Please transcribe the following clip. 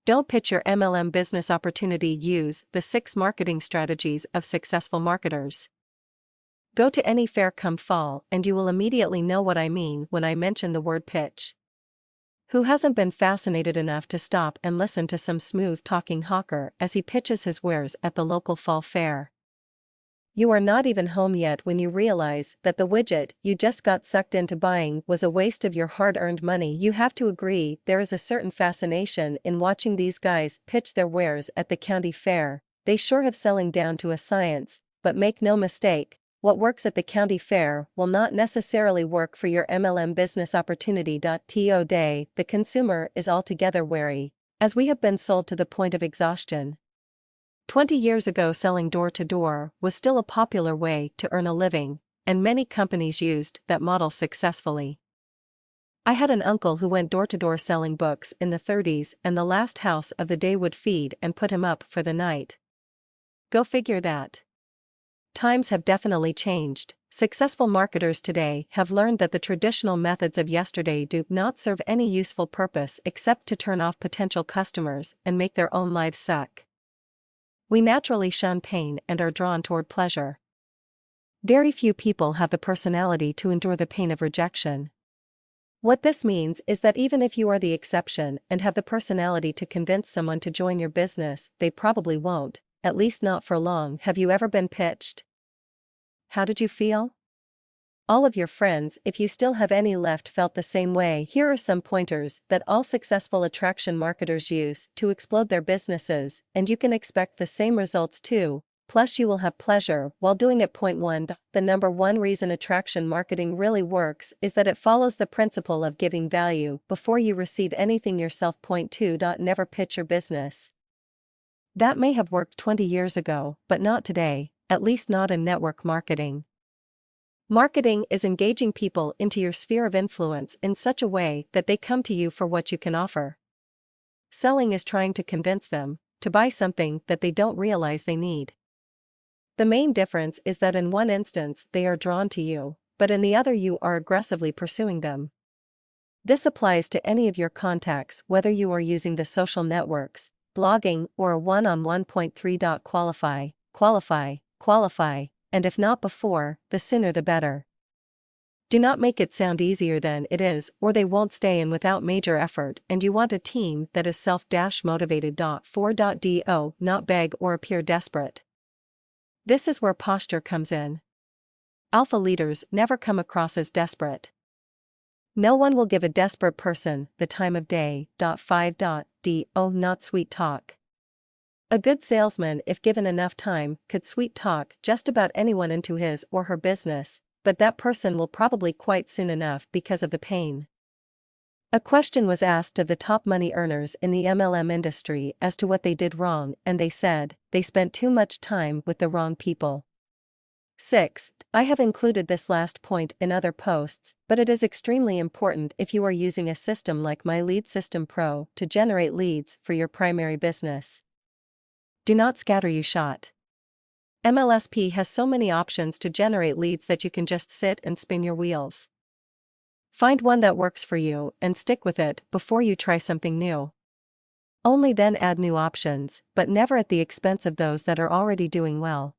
Don't pitch your MLM business opportunity. Use the 6 marketing strategies of successful marketers. Go to any fair come fall and you will immediately know what I mean when I mention the word pitch. Who hasn't been fascinated enough to stop and listen to some smooth-talking hawker as he pitches his wares at the local fall fair? You are not even home yet when you realize that the widget you just got sucked into buying was a waste of your hard-earned money. You have to agree, there is a certain fascination in watching these guys pitch their wares at the county fair. They sure have selling down to a science, but make no mistake, what works at the county fair will not necessarily work for your MLM business opportunity. Today, the consumer is altogether wary, as we have been sold to the point of exhaustion. 20 years ago, selling door-to-door was still a popular way to earn a living, and many companies used that model successfully. I had an uncle who went door-to-door selling books in the 30s, and the last house of the day would feed and put him up for the night. Go figure that. Times have definitely changed. Successful marketers today have learned that the traditional methods of yesterday do not serve any useful purpose except to turn off potential customers and make their own lives suck. We naturally shun pain and are drawn toward pleasure. Very few people have the personality to endure the pain of rejection. What this means is that even if you are the exception and have the personality to convince someone to join your business, they probably won't, at least not for long. Have you ever been pitched? How did you feel? All of your friends, if you still have any left, felt the same way. Here are some pointers that all successful attraction marketers use to explode their businesses, and you can expect the same results too, plus you will have pleasure while doing it. Point 1. The number one reason attraction marketing really works is that it follows the principle of giving value before you receive anything yourself. Point 2. Never pitch your business. That may have worked 20 years ago, but not today, at least not in network marketing. Marketing is engaging people into your sphere of influence in such a way that they come to you for what you can offer. Selling is trying to convince them to buy something that they don't realize they need. The main difference is that in one instance they are drawn to you, but in the other you are aggressively pursuing them. This applies to any of your contacts, whether you are using the social networks, blogging, or a one-on-one. Point 3. Qualify, qualify, qualify. And if not before, the sooner the better. Do not make it sound easier than it is, or they won't stay in without major effort, and you want a team that is self-motivated. 4. Do not beg or appear desperate. This is where posture comes in. Alpha leaders never come across as desperate. No one will give a desperate person the time of day. 5. Do not sweet talk. A good salesman, if given enough time, could sweet talk just about anyone into his or her business, but that person will probably quit soon enough because of the pain. A question was asked of the top money earners in the MLM industry as to what they did wrong, and they said, they spent too much time with the wrong people. 6. I have included this last point in other posts, but it is extremely important if you are using a system like My Lead System Pro to generate leads for your primary business. Do not scatter your shot. MLSP has so many options to generate leads that you can just sit and spin your wheels. Find one that works for you and stick with it before you try something new. Only then add new options, but never at the expense of those that are already doing well.